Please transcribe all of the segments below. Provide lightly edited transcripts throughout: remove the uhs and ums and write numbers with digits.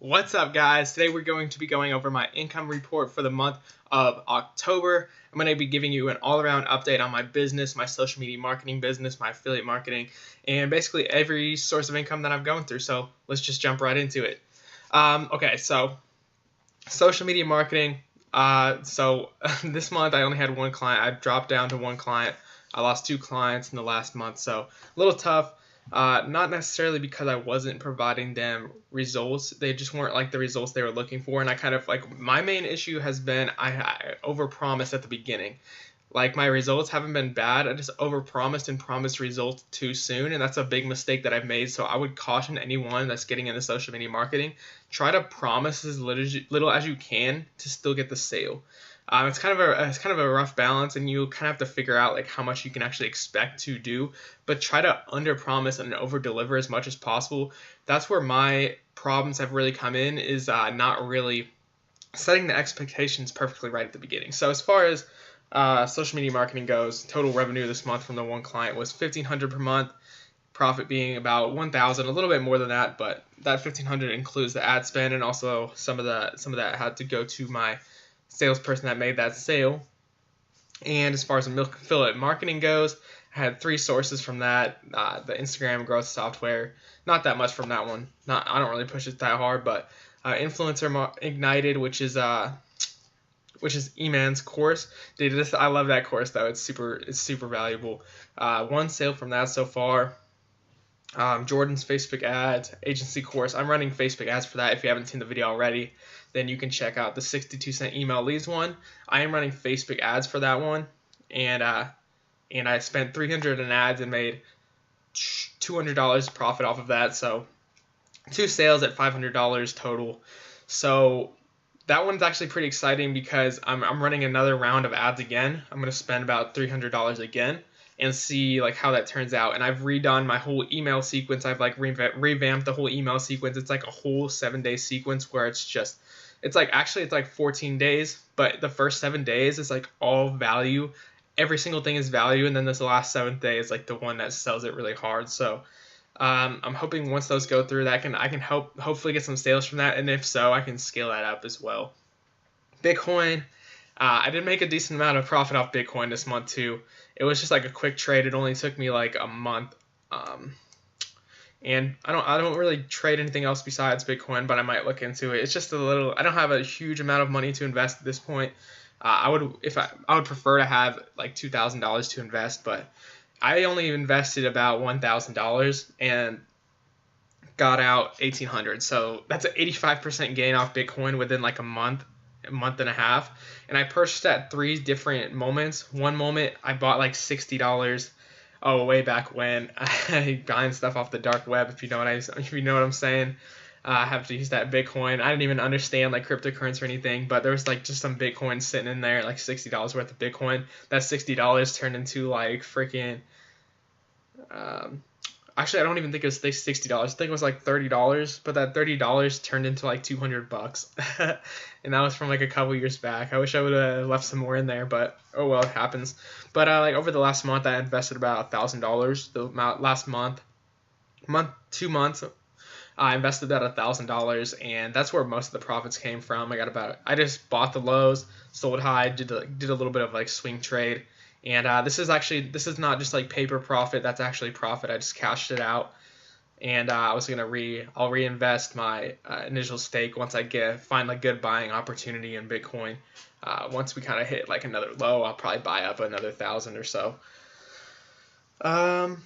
What's up, guys? Today we're going to be going over my income report for the month of October. I'm going to be giving you an all-around update on my business, my social media marketing business, my affiliate marketing, and basically every source of income that I'm going through. So let's just jump right into it. Okay, so social media marketing. This month I only had one client. I dropped down to one client. I lost 2 clients in the last month, so a little tough. Not necessarily because I wasn't providing them results. They just weren't like the results they were looking for. And I kind of like, my main issue has been I overpromised at the beginning. Like, my results haven't been bad. I just overpromised and promised results too soon. And that's a big mistake that I've made. So I would caution anyone that's getting into social media marketing, try to promise as little as you can to still get the sale. It's kind of a rough balance, and you kind of have to figure out like how much you can actually expect to do, but try to underpromise and overdeliver as much as possible. That's where my problems have really come in, is not really setting the expectations perfectly right at the beginning. So as far as social media marketing goes, total revenue this month from the one client was $1,500 per month. Profit being about $1,000, a little bit more than that, but that $1,500 includes the ad spend, and also some of that had to go to my salesperson that made that sale. And as far as the affiliate marketing goes, I had 3 sources from that. The Instagram growth software, not that much from that one. I don't really push it that hard, but Influencer Ignited, which is E-Man's course. Dude, I love that course though. It's super valuable. 1 sale from that so far. Jordan's Facebook ads agency course. I'm running Facebook ads for that. If you haven't seen the video already, then you can check out the 62-cent email leads one. I am running Facebook ads for that one, and I spent $300 in ads and made $200 profit off of that. So 2 sales at $500 total. So that one's actually pretty exciting because I'm running another round of ads again. I'm gonna spend about $300 again and see like how that turns out. And I've redone my whole email sequence. I've like revamped the whole email sequence. It's like a whole 7-day sequence where it's like 14 days, but the first 7 days is like all value. Every single thing is value, and then this last 7th day is like the one that sells it really hard. So I'm hoping once those go through, that I can hopefully get some sales from that, and if so, I can scale that up as well. Bitcoin. I did make a decent amount of profit off Bitcoin this month too. It was just like a quick trade. It only took me like a month. And I don't really trade anything else besides Bitcoin, but I might look into it. It's just a little. I don't have a huge amount of money to invest at this point. I would prefer to have like $2,000 to invest, but I only invested about $1,000 and got out $1,800. So that's an 85% gain off Bitcoin within like a month and a half. And I purchased at 3 different moments. One moment I bought like $60. Oh, way back when. I buying stuff off the dark web, if you know what I'm saying. I have to use that Bitcoin. I didn't even understand like cryptocurrency or anything, but there was like just some Bitcoin sitting in there, like $60 worth of Bitcoin. That $60 turned into like freaking actually, I don't even think it was $60. I think it was like $30, but that $30 turned into like $200, and that was from like a couple years back. I wish I would have left some more in there, but oh well, it happens. But like over the last month, I invested about $1,000. The last month, 2 months, I invested about $1,000, and that's where most of the profits came from. I just bought the lows, sold high, did a little bit of like swing trade. And this is not just like paper profit. That's actually profit. I just cashed it out, and I'll reinvest my initial stake once I find a good buying opportunity in Bitcoin. Once we kind of hit like another low, I'll probably buy up another 1,000 or so. But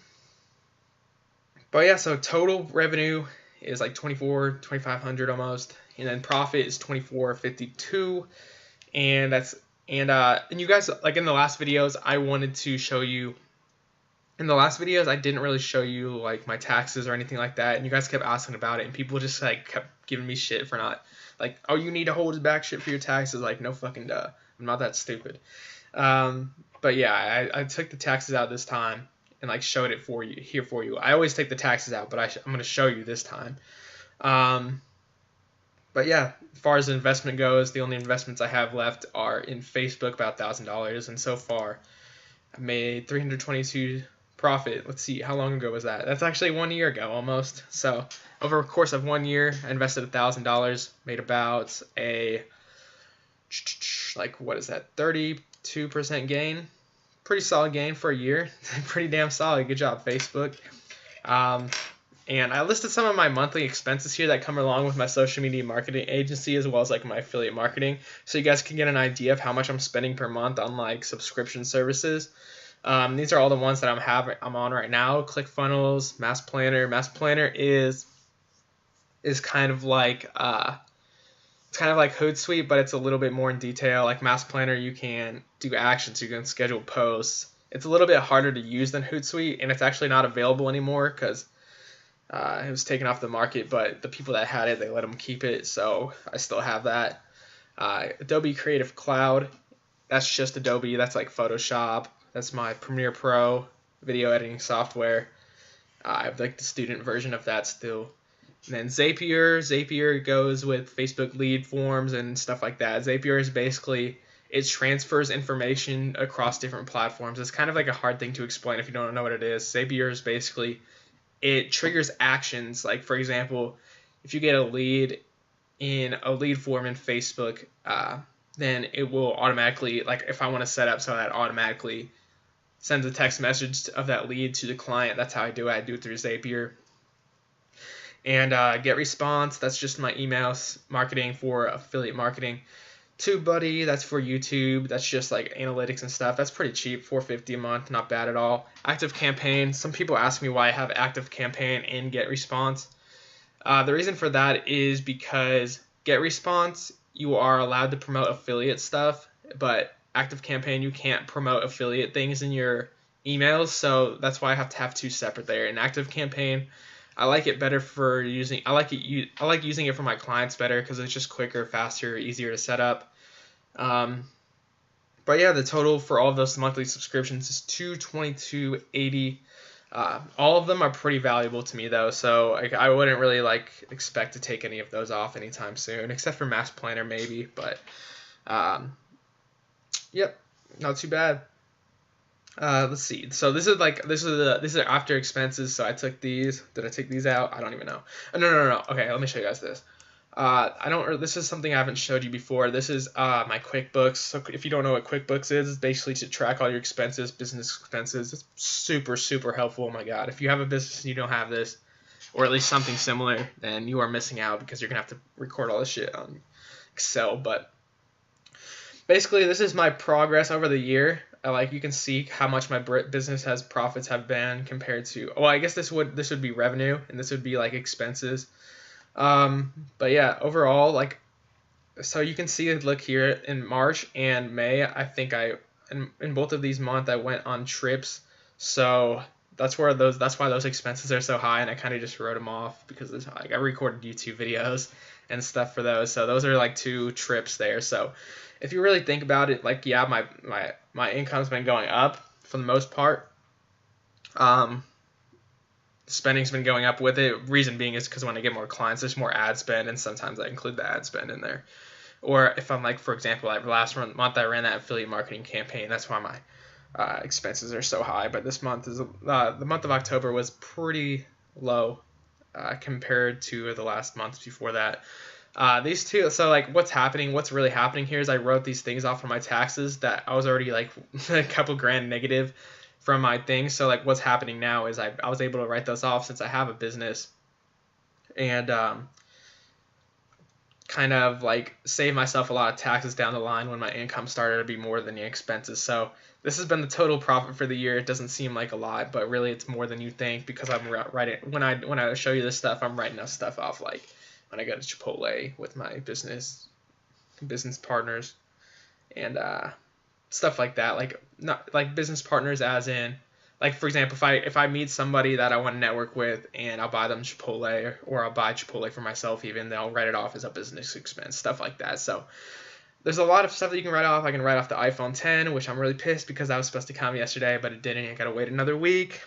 yeah, so total revenue is like $2,500 almost, and then profit is $2,452, and and you guys, like in the last videos, I didn't really show you like my taxes or anything like that, and you guys kept asking about it, and people just like kept giving me shit for not, like, oh, you need to hold back shit for your taxes. Like, no fucking duh. I'm not that stupid. But yeah, I took the taxes out this time and like showed it for you. I always take the taxes out, but I'm going to show you this time. But yeah, as far as investment goes, the only investments I have left are in Facebook, about $1,000, and so far I've made $322 profit. Let's see, how long ago was that? That's actually 1 year ago almost. So over a course of 1 year, I invested $1,000, made about a, like, what is that, 32% gain. Pretty solid gain for a year. Pretty damn solid. Good job, Facebook. And I listed some of my monthly expenses here that come along with my social media marketing agency, as well as like my affiliate marketing, so you guys can get an idea of how much I'm spending per month on like subscription services. These are all the ones that I'm on right now. ClickFunnels, Mass Planner. Mass Planner is kind of like it's kind of like Hootsuite, but it's a little bit more in detail. Like Mass Planner, you can do actions, you can schedule posts. It's a little bit harder to use than Hootsuite, and it's actually not available anymore because it was taken off the market, but the people that had it, they let them keep it, so I still have that. Adobe Creative Cloud, that's just Adobe. That's like Photoshop. That's my Premiere Pro video editing software. I have like the student version of that still. And then Zapier goes with Facebook lead forms and stuff like that. Zapier is basically, it transfers information across different platforms. It's kind of like a hard thing to explain if you don't know what it is. Zapier is basically, it triggers actions. Like, for example, if you get a lead in a lead form in Facebook, then it will automatically, like if I want to set up so that automatically sends a text message of that lead to the client. That's how I do it. I do it through Zapier. And GetResponse, that's just my email marketing for affiliate marketing. TubeBuddy, that's for YouTube. That's just like analytics and stuff. That's pretty cheap, $4.50 a month, not bad at all. ActiveCampaign, some people ask me why I have ActiveCampaign and GetResponse. The reason for that is because GetResponse, you are allowed to promote affiliate stuff, but ActiveCampaign, you can't promote affiliate things in your emails, so that's why I have to have two separate there. And ActiveCampaign, I like it better for using. I like using it for my clients better because it's just quicker, faster, easier to set up. But yeah, the total for all of those monthly subscriptions is $222.80. All of them are pretty valuable to me though, so I wouldn't really expect to take any of those off anytime soon, except for Mass Planner maybe. But yep, not too bad. Let's see. So this is after expenses. So I took these. Did I take these out? I don't even know. Oh, no. Okay, let me show you guys this. This is something I haven't showed you before. This is my QuickBooks. So if you don't know what QuickBooks is, it's basically to track all your expenses, business expenses. It's super, super helpful. Oh my God. If you have a business and you don't have this, or at least something similar, then you are missing out because you're gonna have to record all this shit on Excel. But basically, this is my progress over the year. You can see how much my business profits have been compared to. Well, I guess this would be revenue, and this would be like expenses. But yeah, overall, so you can see, look here in March and May, I think in both of these months I went on trips, so that's why those expenses are so high, and I kind of just wrote them off because I recorded YouTube videos and stuff for those, so those are 2 trips there. So if you really think about it, yeah, my income's been going up for the most part. Spending's been going up with it. Reason being is because when I get more clients, there's more ad spend, and sometimes I include the ad spend in there. Or if I'm for example, last month I ran that affiliate marketing campaign. That's why my expenses are so high. But this month the month of October was pretty low compared to the last months before that. These two, so what's really happening here is I wrote these things off for my taxes that I was already a couple grand negative from my things. So what's happening now is I was able to write those off since I have a business, and kind of save myself a lot of taxes down the line when my income started to be more than the expenses. So this has been the total profit for the year. It doesn't seem like a lot, but really it's more than you think because I'm writing, when I show you this stuff, I'm writing this stuff off when I go to Chipotle with my business partners and stuff like that, not business partners as in, for example, if I meet somebody that I want to network with and I'll buy them Chipotle, or I'll buy Chipotle for myself even, then I'll write it off as a business expense, stuff like that. So there's a lot of stuff that you can write off. I can write off the iPhone 10, which I'm really pissed because that was supposed to come yesterday, but it didn't. I gotta wait another week.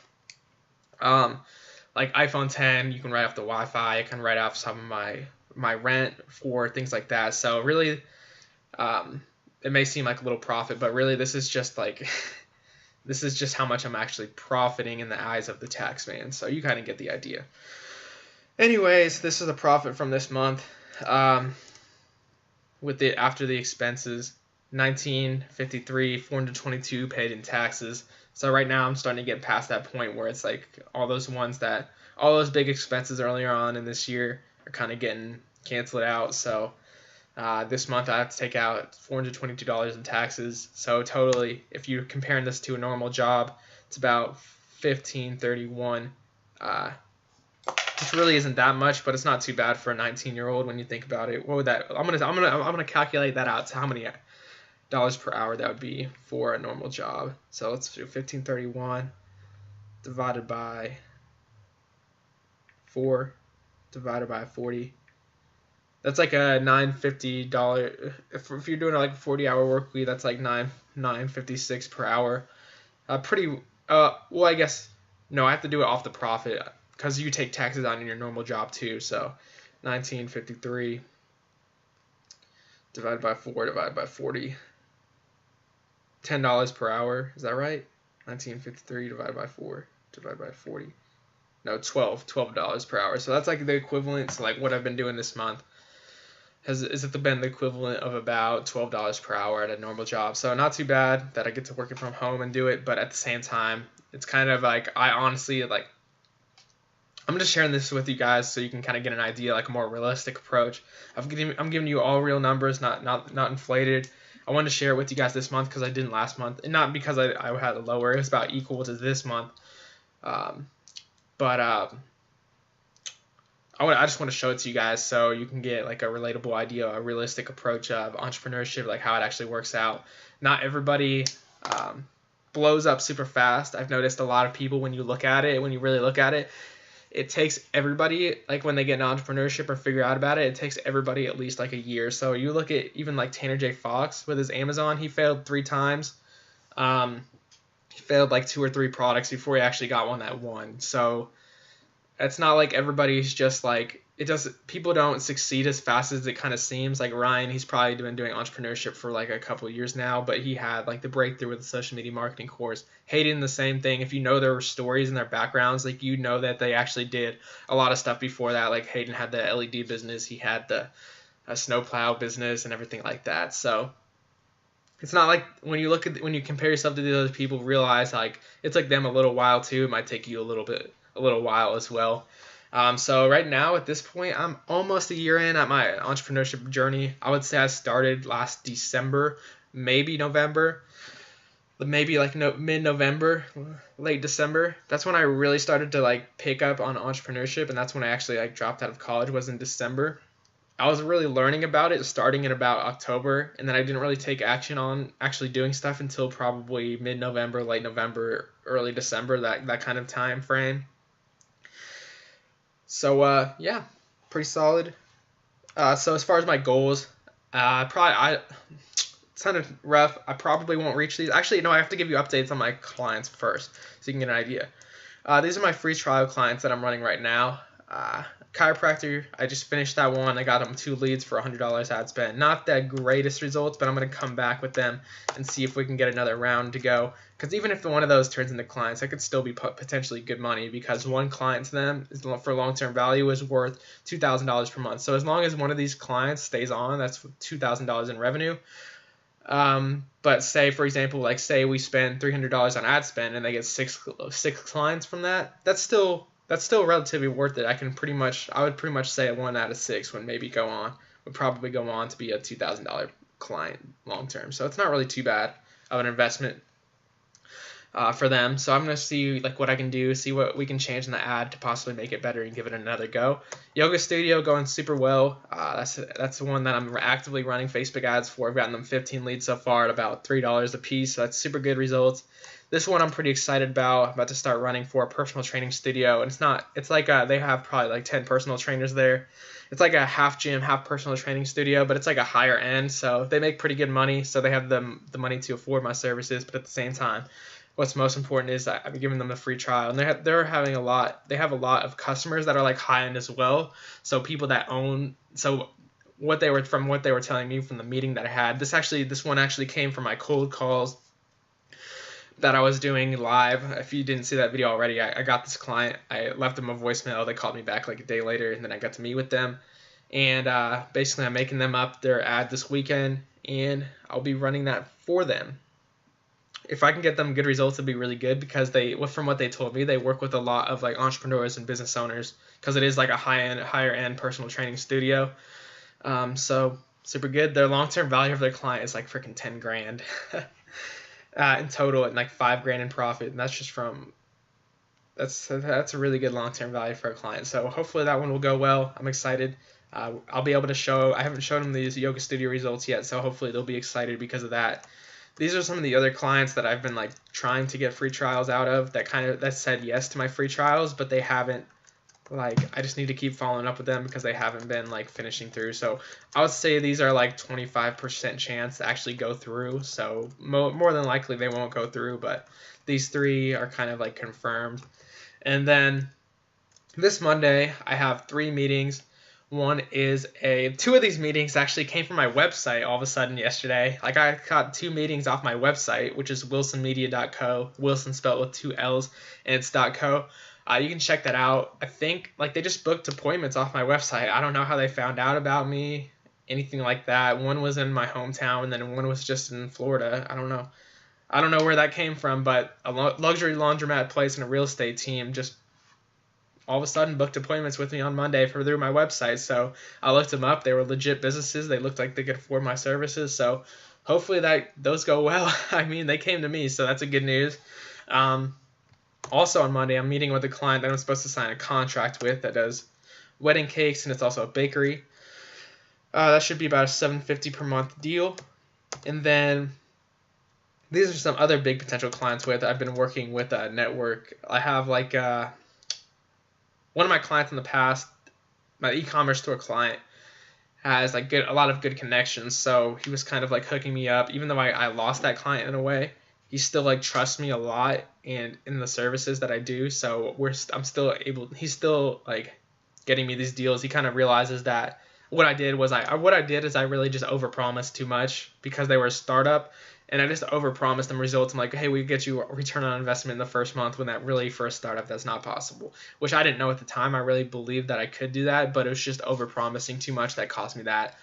iPhone 10, you can write off the Wi-Fi. I can write off some of my rent for things like that. So really, it may seem like a little profit, but really this is just This is just how much I'm actually profiting in the eyes of the tax man. So you kind of get the idea. Anyways, this is a profit from this month. With it after the expenses, $19.53, $422 paid in taxes. So right now I'm starting to get past that point where it's like all those big expenses earlier on in this year are kind of getting canceled out. So this month I have to take out $422 in taxes. So totally, if you're comparing this to a normal job, it's about $1,531. This really isn't that much, but it's not too bad for a 19-year-old when you think about it. What would that? I'm gonna calculate that out to how many dollars per hour that would be for a normal job. So let's do 1531 divided by 4 divided by 40. That's like a $950. If you're doing like a 40-hour work week, that's like $956 per hour. Well, I guess no, I have to do it off the profit because you take taxes on in your normal job too. So 1953 divided by 4 divided by 40. $10 per hour. Is that right? 1953 divided by 4 divided by 40. No, $12 per hour. So that's like the equivalent to like what I've been doing this month. Has been the equivalent of about $12 per hour at a normal job. So not too bad that I get to work it from home and do it, but at the same time, it's kind of like I honestly like. I'm just sharing this with you guys so you can kind of get an idea, like a more realistic approach. I'm giving you all real numbers, not inflated. I wanted to share it with you guys this month because I didn't last month, and not because I had a lower. It was about equal to this month. I just want to show it to you guys so you can get like a relatable idea, a realistic approach of entrepreneurship, like how it actually works out. Not everybody blows up super fast. I've noticed a lot of people when you really look at it, it takes everybody, like when they get into entrepreneurship or figure out about it, it takes everybody at least like a year. So you look at even like Tanner J. Fox with his Amazon, he failed 3 times. He failed like 2 or 3 products before he actually got one that won. So it's not like everybody's just like, people don't succeed as fast as it kind of seems. Like Ryan, he's probably been doing entrepreneurship for like a couple of years now, but he had like the breakthrough with the social media marketing course. Hayden, the same thing. If you know their stories and their backgrounds, like you know that they actually did a lot of stuff before that. Like Hayden had the LED business, he had the snowplow business and everything like that. So it's not like when you compare yourself to the other people, realize like it's like them a little while too. It might take you a little while as well. So right now at this point, I'm almost a year in at my entrepreneurship journey. I would say I started last December, maybe November, maybe like mid-November, late December. That's when I really started to like pick up on entrepreneurship, and that's when I actually like dropped out of college, was in December. I was really learning about it starting in about October, and then I didn't really take action on actually doing stuff until probably mid-November, late November, early December, that kind of time frame. So yeah, pretty solid. So as far as my goals, it's kind of rough. I probably won't reach these. Actually, no, I have to give you updates on my clients first so you can get an idea. These are my free trial clients that I'm running right now. Chiropractor, I just finished that one. I got them 2 leads for $100 ad spend. Not the greatest results, but I'm going to come back with them and see if we can get another round to go. Because even if one of those turns into clients, that could still be potentially good money, because one client to them for long-term value is worth $2,000 per month. So as long as one of these clients stays on, that's $2,000 in revenue. But say, for example, like say we spend $300 on ad spend and they get six clients from that, that's still relatively worth it. I would pretty much say 1 out of 6 would probably go on to be a $2,000 client long term. So it's not really too bad of an investment for them. So I'm going to see like what I can do, see what we can change in the ad to possibly make it better and give it another go. Yoga studio going super well. That's the one that I'm actively running Facebook ads for. I've gotten them 15 leads so far at about $3 a piece. So that's super good results. This one I'm pretty excited about. I'm about to start running for a personal training studio, and it's like they have probably like 10 personal trainers there. It's like a half gym, half personal training studio, but it's like a higher end, so they make pretty good money. So they have the money to afford my services, but at the same time, what's most important is that I'm giving them a free trial, and they have a lot of customers that are like high end as well. So people that own, so what they were telling me from the meeting that I had, this one actually came from my cold calls. that I was doing live. If you didn't see that video already, I got this client. I left them a voicemail. They called me back like a day later, and then I got to meet with them. And basically, I'm making them up their ad this weekend, and I'll be running that for them. If I can get them good results, it'd be really good, because from what they told me, they work with a lot of like entrepreneurs and business owners, because it is like a higher end personal training studio. So super good. Their long-term value of their client is like freaking 10 grand in total, and like 5 grand in profit. And that's just that's a really good long-term value for a client. So hopefully that one will go well. I'm excited. I'll be able to show. I haven't shown them these yoga studio results yet, so hopefully they'll be excited because of that. These are some of the other clients that I've been like trying to get free trials out of, that said yes to my free trials, but they haven't. Like, I just need to keep following up with them because they haven't been like finishing through. So I would say these are like 25% chance to actually go through. So more than likely they won't go through, but these 3 are kind of like confirmed. And then this Monday I have 3 meetings. One is 2 of these meetings actually came from my website all of a sudden yesterday. Like, I got 2 meetings off my website, which is wilsonmedia.co. Willson spelled with 2 L's, and it's .co. You can check that out. I think like they just booked appointments off my website. I don't know how they found out about me, anything like that. One was in my hometown, and then one was just in Florida. I don't know where that came from, but a luxury laundromat place and a real estate team just all of a sudden booked appointments with me on Monday through my website. So I looked them up. They were legit businesses. They looked like they could afford my services. So hopefully those go well. I mean, they came to me, so that's a good news. Also on Monday, I'm meeting with a client that I'm supposed to sign a contract with that does wedding cakes, and it's also a bakery. That should be about a $750 per month deal. And then these are some other big potential clients I've been working with a network. I have like one of my clients in the past, my e-commerce store client, has like a lot of good connections. So he was kind of like hooking me up, even though I lost that client in a way. He still like trusts me a lot and in the services that I do. So he's still like getting me these deals. He kind of realizes that what I did is I really just overpromised too much because they were a startup, and I just overpromised them results. I'm like, hey, we get you a return on investment in the first month, when that really for a startup that's not possible, which I didn't know at the time. I really believed that I could do that, but it was just overpromising too much that cost me that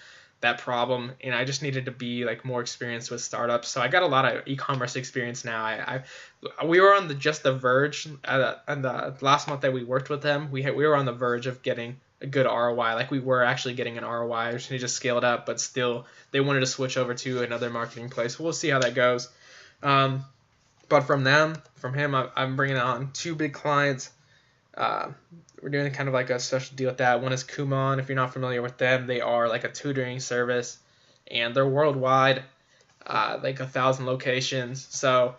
problem, and I just needed to be like more experienced with startups. So I got a lot of e-commerce experience now. We were on the verge, and the last month that we worked with them, we were on the verge of getting a good ROI. Like, we were actually getting an ROI. We just need to scale it up, but still they wanted to switch over to another marketing place. We'll see how that goes. But from him, I'm bringing on 2 big clients. We're doing kind of like a special deal with that. One is Kumon. If you're not familiar with them, they are like a tutoring service, and they're worldwide, like 1,000 locations. So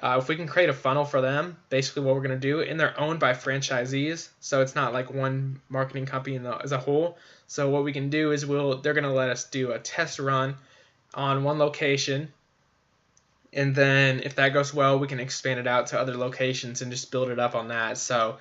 if we can create a funnel for them, basically what we're going to do, and they're owned by franchisees, so it's not like one marketing company as a whole. So what we can do is they're going to let us do a test run on one location, and then if that goes well, we can expand it out to other locations and just build it up on that. So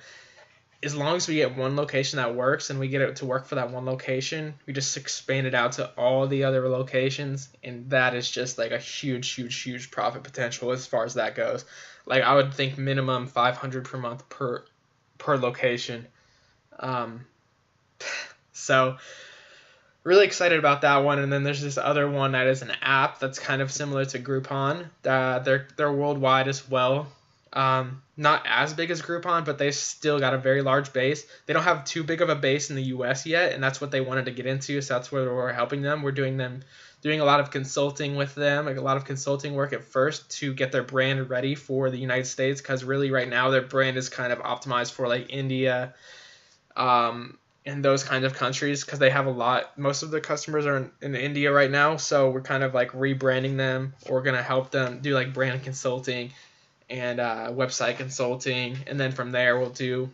as long as we get one location that works and we get it to work for that one location, we just expand it out to all the other locations, and that is just like a huge profit potential as far as that goes. Like, I would think minimum 500 per month per location. So really excited about that one. And then there's this other one that is an app that's kind of similar to Groupon. They're worldwide as well. Not as big as Groupon, but they still got a very large base. They don't have too big of a base in the US yet, and that's what they wanted to get into, so that's where we're helping them. We're doing a lot of consulting with them, like a lot of consulting work at first to get their brand ready for the United States, because really right now their brand is kind of optimized for like India, and those kinds of countries, because they have most of the customers are in India right now. So we're kind of like rebranding them. We're going to help them do like brand consulting and website consulting, and then from there we'll do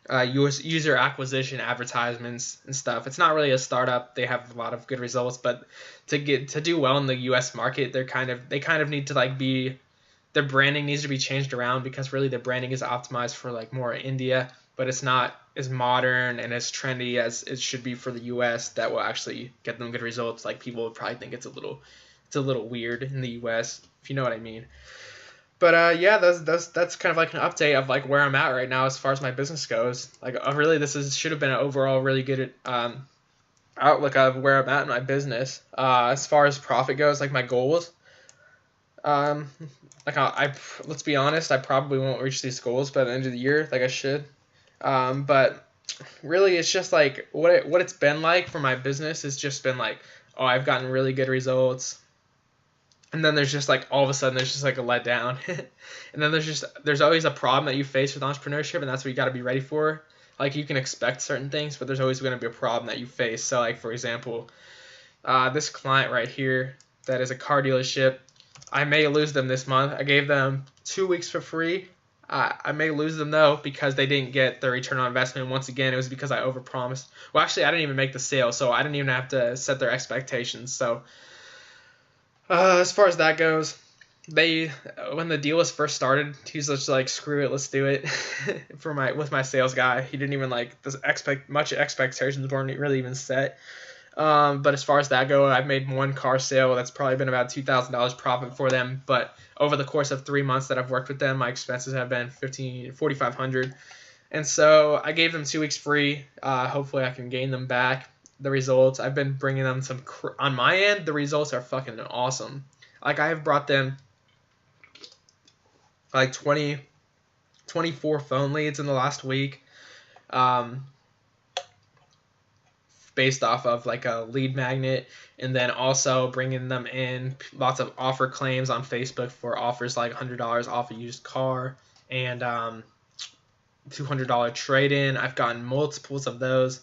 user acquisition advertisements and stuff. It's not really a startup. They have a lot of good results, but to do well in the US market, they kind of need to like their branding needs to be changed around, because really their branding is optimized for like more India, but it's not as modern and as trendy as it should be for the US. That will actually get them good results. Like, people would probably think it's a little weird in the US, if you know what I mean. Yeah, that's kind of like an update of like where I'm at right now as far as my business goes. Like really, should have been an overall really good outlook of where I'm at in my business. As far as profit goes, like my goals, um, like let's be honest, I probably won't reach these goals by the end of the year, like I should. But really, it's just like what it's been like for my business has just been like, oh, I've gotten really good results. And then there's just like all of a sudden there's just like a letdown. And then there's always a problem that you face with entrepreneurship, and that's what you got to be ready for. Like you can expect certain things, but there's always going to be a problem that you face. So like for example, this client right here that is a car dealership, I may lose them this month. I gave them 2 weeks for free. I may lose them though because they didn't get the return on investment. Once again, it was because I overpromised. Well, actually, I didn't even make the sale, so I didn't even have to set their expectations. So as far as that goes, when the deal was first started, he was just like, screw it, let's do it. With my sales guy, he didn't even like much expectations weren't really even set. But as far as that go, I've made one car sale. That's probably been about $2,000 profit for them. But over the course of 3 months that I've worked with them, my expenses have been $4,500. And so I gave them 2 weeks free. Hopefully I can gain them back. The results, I've been bringing them on my end, the results are fucking awesome. Like I have brought them like 24 phone leads in the last week. Based off of like a lead magnet, and then also bringing them in lots of offer claims on Facebook for offers like $100 off a used car and $200 trade-in. I've gotten multiples of those.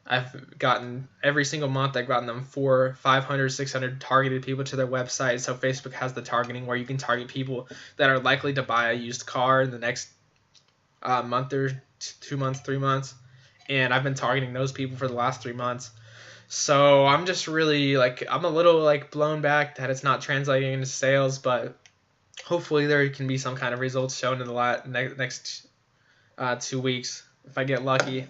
I've gotten every single month, I've gotten them 400, 500, 600 targeted people to their website. So Facebook has the targeting where you can target people that are likely to buy a used car in the next month or 2 months, 3 months. And I've been targeting those people for the last 3 months. So I'm just really like, I'm a little like blown back that it's not translating into sales, but hopefully there can be some kind of results shown in the next 2 weeks if I get lucky.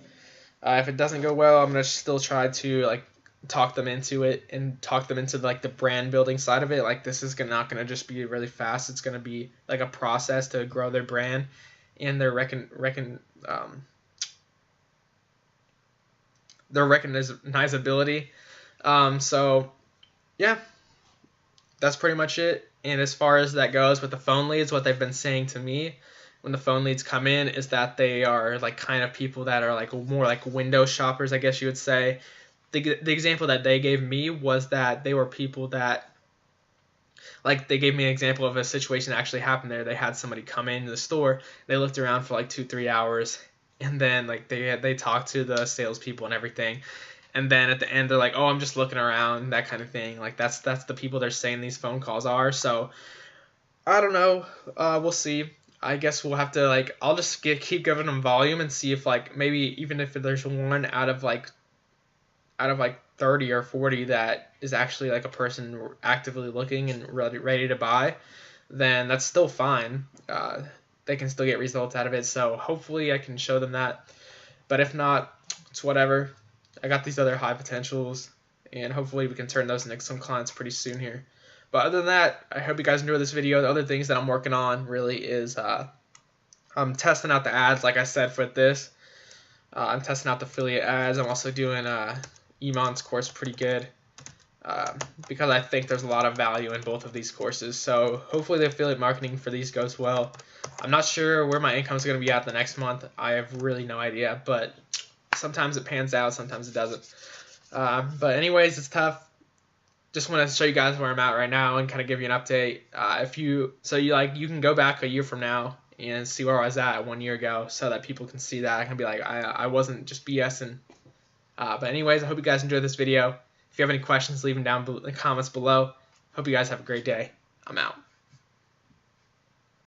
If it doesn't go well, I'm gonna still try to like talk them into it and talk them into like the brand building side of it. Like this is not gonna just be really fast. It's gonna be like a process to grow their brand and their recognizability. So yeah, that's pretty much it. And as far as that goes with the phone leads, what they've been saying to me when the phone leads come in is that they are like kind of people that are like more like window shoppers, I guess you would say. The example that they gave me was that they were people that, like, they gave me an example of a situation that actually happened there. They had somebody come into the store, they looked around for like 2-3 hours, and then like they talked to the salespeople and everything, and then at the end they're like, oh, I'm just looking around, that kind of thing. Like that's the people they're saying these phone calls are. So I don't know, we'll see. I guess we'll have to like, I'll just keep giving them volume and see if like maybe even if there's one out of like 30 or 40 that is actually like a person actively looking and ready to buy, then that's still fine. They can still get results out of it. So hopefully I can show them that. But if not, it's whatever. I got these other high potentials, and hopefully we can turn those into some clients pretty soon here. But other than that, I hope you guys enjoyed this video. The other things that I'm working on really is I'm testing out the ads, like I said, for this. I'm testing out the affiliate ads. I'm also doing Iman's course pretty good because I think there's a lot of value in both of these courses. So hopefully the affiliate marketing for these goes well. I'm not sure where my income is going to be at the next month. I have really no idea, but sometimes it pans out, sometimes it doesn't. But anyways, it's tough. Just want to show you guys where I'm at right now and kind of give you an update. You can go back a year from now and see where I was at 1 year ago, so that people can see that. I can be like, I wasn't just BSing. But anyways, I hope you guys enjoyed this video. If you have any questions, leave them down in the comments below. Hope you guys have a great day. I'm out.